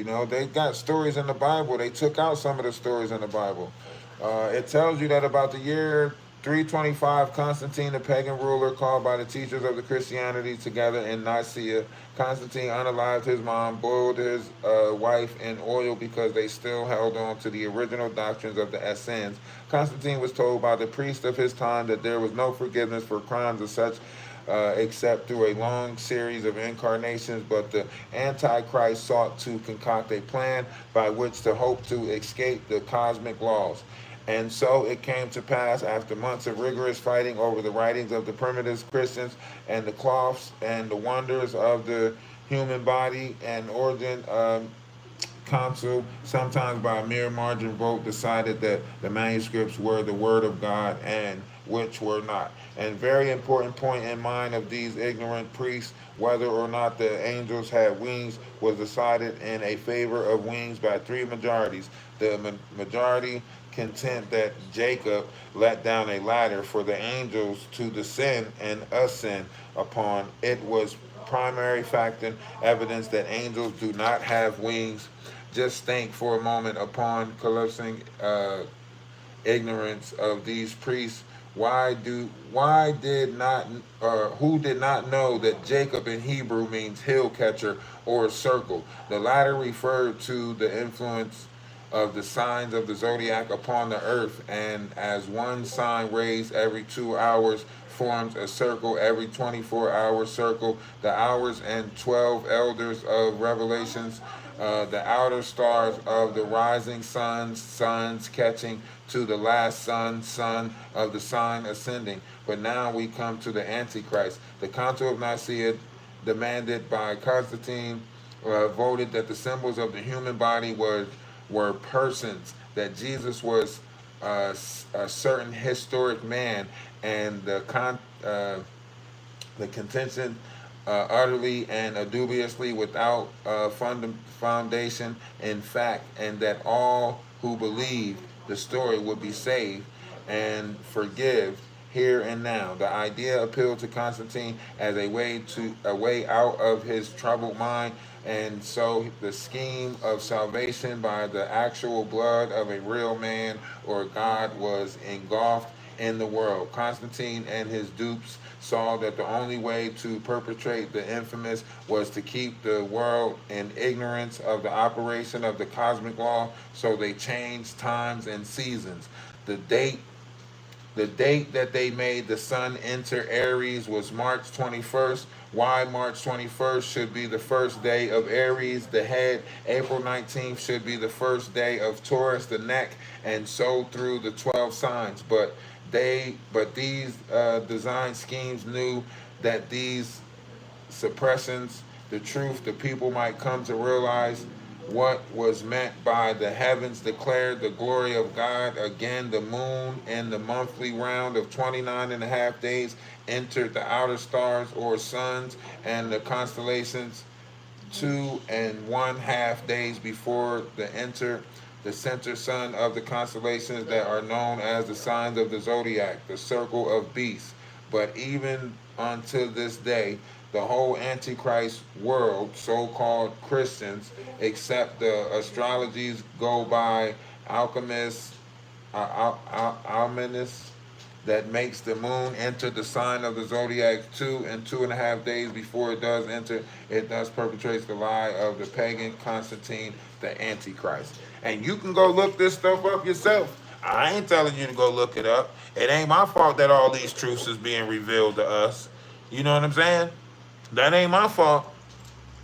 You know, they got stories in the Bible. They took out some of the stories in the Bible. It tells you that about the year 325, Constantine, the pagan ruler called by the teachers of the Christianity together in Nicaea, Constantine unalived his mom, boiled his wife in oil because they still held on to the original doctrines of the Essenes. Constantine was told by the priest of his time that there was no forgiveness for crimes of such except through a long series of incarnations, but the Antichrist sought to concoct a plan by which to hope to escape the cosmic laws. And so it came to pass after months of rigorous fighting over the writings of the primitive Christians and the cloths and the wonders of the human body and origin council, sometimes by a mere margin vote, decided that the manuscripts were the word of God and which were not. And very important point in mind of these ignorant priests, whether or not the angels had wings, was decided in a favor of wings by three majorities. The majority content that Jacob let down a ladder for the angels to descend and ascend upon. It was primary factor evidence that angels do not have wings. Just think for a moment upon collapsing ignorance of these priests. Why did not who did not know that Jacob in Hebrew means hill catcher or circle? The latter referred to the influence of the signs of the zodiac upon the earth, and as one sign raised every 2 hours forms a circle every 24-hour circle. The hours and 12 elders of Revelations, the outer stars of the rising suns catching to the last sun of the sign ascending. But now we come to the Antichrist. The Council of Nicaea, demanded by Constantine, voted that the symbols of the human body were persons, that Jesus was a certain historic man, and the contention utterly and dubiously without foundation in fact, and that all who believed the story would be saved and forgive here and now. The idea appealed to Constantine as a way out of his troubled mind, and so the scheme of salvation by the actual blood of a real man or God was engulfed in the world. Constantine and his dupes saw that the only way to perpetrate the infamous was to keep the world in ignorance of the operation of the cosmic law, so they changed times and seasons. The date the date that they made the sun enter Aries was March 21st. Why March 21st should be the first day of Aries, the head. April 19th should be the first day of Taurus, the neck, and so through the 12 signs. But these design schemes knew that these suppressions, the truth, the people might come to realize what was meant by the heavens declared the glory of God. Again, the moon in the monthly round of 29 and a half days entered the outer stars or suns and the constellations 2.5 days before the center sun of the constellations that are known as the signs of the zodiac, the circle of beasts. But even until this day, the whole Antichrist world, so-called Christians, except the astrologies go by alchemists, almanists, that makes the moon enter the sign of the zodiac 2.5 days before it does enter. It thus perpetrates the lie of the pagan Constantine, the Antichrist. And you can go look this stuff up yourself. I ain't telling you to go look it up. It ain't my fault that all these truths is being revealed to us. You know what I'm saying? That ain't my fault.